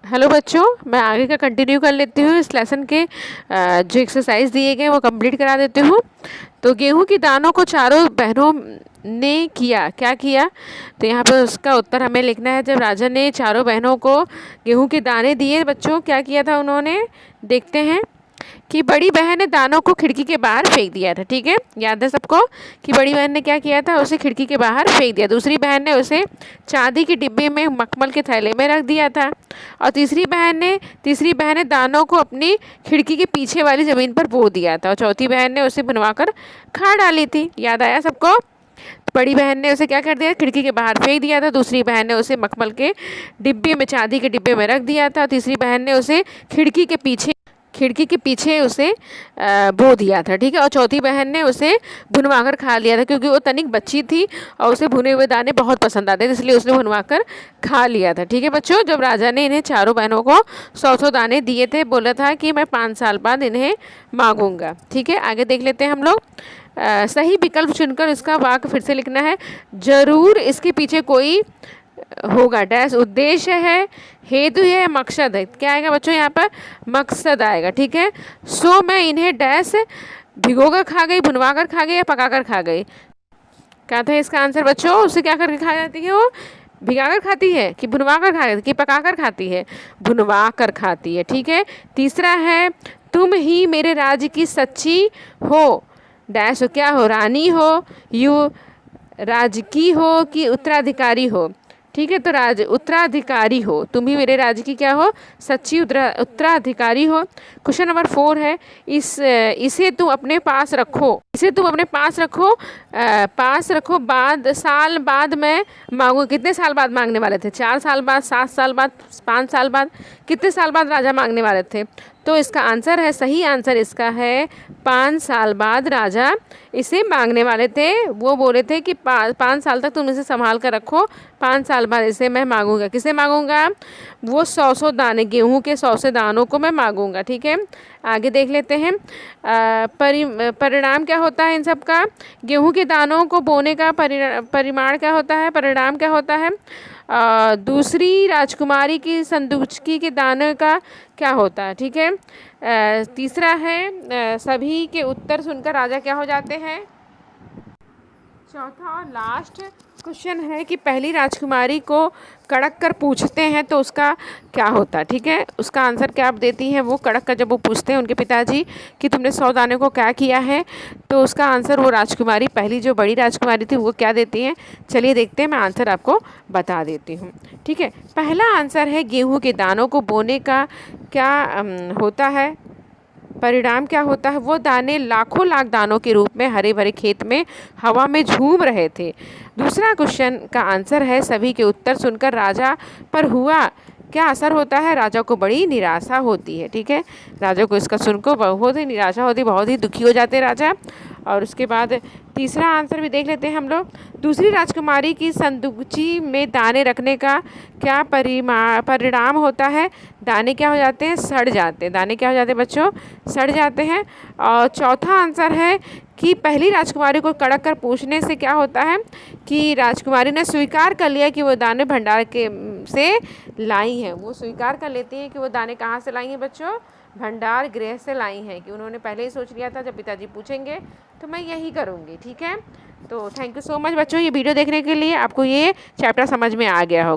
Hello बच्चों, मैं आगे का कंटिन्यू कर लेती हूँ। इस लेसन के जो एक्सरसाइज दिए गए वो कंप्लीट करा देती हूँ। तो गेहूं की दानों को चारों बहनों ने किया, क्या किया? तो यहाँ पर उसका उत्तर हमें लिखना है। जब राजा ने चारों बहनों को गेहूं के दाने दिए, बच्चों क्या किया था उन्होंने? देखते हैं कि बड़ी बहन ने दानों को खिड़की के बाहर फेंक दिया था। ठीक है, याद है सबको कि बड़ी बहन ने क्या किया था? उसे खिड़की के बाहर फेंक दिया। दूसरी बहन ने उसे चांदी के डिब्बे में मखमल के थैले में रख दिया था। और तीसरी बहन ने दानों को अपनी खिड़की के पीछे वाली ज़मीन पर बो दिया था। और चौथी बहन ने उसे बनवाकर खा डाली थी। याद आया सबको? बड़ी बहन ने उसे क्या कर दिया? खिड़की के बाहर फेंक दिया था। दूसरी बहन ने उसे मखमल के डिब्बे में, चांदी के डिब्बे में रख दिया था। तीसरी बहन ने उसे खिड़की के पीछे उसे बो दिया था। ठीक है, और चौथी बहन ने उसे भुनवाकर खा लिया था, क्योंकि वो तनिक बच्ची थी और उसे भुने हुए दाने बहुत पसंद आते थे, इसलिए उसने भुनवाकर खा लिया था। ठीक है बच्चों, जब राजा ने इन्हें चारों बहनों को 100 दाने दिए थे, बोला था कि मैं 5 साल बाद इन्हें मांगूंगा। ठीक है, आगे देख लेते हैं हम लोग। सही विकल्प चुनकर इसका वाक्य फिर से लिखना है। जरूर इसके पीछे कोई होगा, डैश उद्देश्य है, हेतु है, मकसद है। क्या आएगा बच्चों? यहाँ पर मकसद आएगा। ठीक है, सो मैं इन्हें डैश भिगोकर खा गई, भुनवा कर खा गई या पका कर खा गई? क्या था इसका आंसर बच्चों? उसे क्या करके खा जाती है वो? भिगा कर खाती है कि भुनवा कर खाती है कि पका कर खाती है? भुनवा कर खाती है। ठीक है, तीसरा है, तुम ही मेरे राज्य की सच्ची हो, डैश हो, क्या हो? रानी हो, यू राजकी हो कि उत्तराधिकारी हो? ठीक है, तो उत्तराधिकारी हो। तुम ही मेरे राज्य की क्या हो? सच्ची उत्तराधिकारी हो। क्वेश्चन नंबर 4 है, इसे तुम अपने पास रखो, साल बाद मैं मांगू। कितने साल बाद मांगने वाले थे? 4 साल बाद, 7 साल बाद, 5 साल बाद? कितने साल बाद राजा मांगने वाले थे? तो इसका आंसर है, सही आंसर इसका है 5 साल बाद राजा इसे मांगने वाले थे। वो बोले थे कि 5 साल तक तुम इसे संभाल कर रखो, 5 साल बाद इसे मैं मांगूंगा। किसे मांगूंगा? वो 100 दाने, गेहूं के 100 दानों को मैं मांगूंगा। ठीक है, आगे देख लेते हैं। परिणाम क्या होता है इन सब का? गेहूं के दानों को बोने का परिमाण क्या होता है? परिणाम क्या होता है? दूसरी राजकुमारी की संदूकनी के दाने का क्या होता है? ठीक है, तीसरा है, सभी के उत्तर सुनकर राजा क्या हो जाते हैं? चौथा और लास्ट क्वेश्चन है कि पहली राजकुमारी को कड़क कर पूछते हैं तो उसका क्या होता है? ठीक है, उसका आंसर क्या आप देती हैं? वो कड़क कर जब वो पूछते हैं उनके पिताजी कि तुमने 100 दाने को क्या किया है, तो उसका आंसर वो राजकुमारी, पहली जो बड़ी राजकुमारी थी, वो क्या देती हैं? चलिए देखते हैं, मैं आंसर आपको बता देती हूँ। ठीक है, पहला आंसर है गेहूँ के दानों को बोने का क्या होता है? परिणाम क्या होता है? वो दाने लाखों लाख दानों के रूप में हरे भरे खेत में हवा में झूम रहे थे। दूसरा क्वेश्चन का आंसर है, सभी के उत्तर सुनकर राजा पर हुआ क्या असर होता है? राजा को बड़ी निराशा होती है। ठीक है, राजा को इसका सुनकर बहुत ही निराशा होती है, बहुत ही दुखी हो जाते हैं राजा। और उसके बाद तीसरा आंसर भी देख लेते हैं हम लोग। दूसरी राजकुमारी की संदूकनी में दाने रखने का क्या परिणाम होता है? दाने क्या हो जाते हैं? सड़ जाते हैं। दाने क्या हो जाते हैं बच्चों? सड़ जाते हैं। और चौथा आंसर है कि पहली राजकुमारी को कड़क कर पूछने से क्या होता है कि राजकुमारी ने स्वीकार कर लिया कि वो दाने भंडार के से लाई हैं। वो स्वीकार कर लेती हैं कि वो दाने कहाँ से लाई हैं बच्चों? भंडार गृह से लाई हैं, कि उन्होंने पहले ही सोच लिया था जब पिताजी पूछेंगे तो मैं यही करूँगी। ठीक है, तो थैंक यू सो मच बच्चों, ये वीडियो देखने के लिए। आपको ये चैप्टर समझ में आ गया होगा।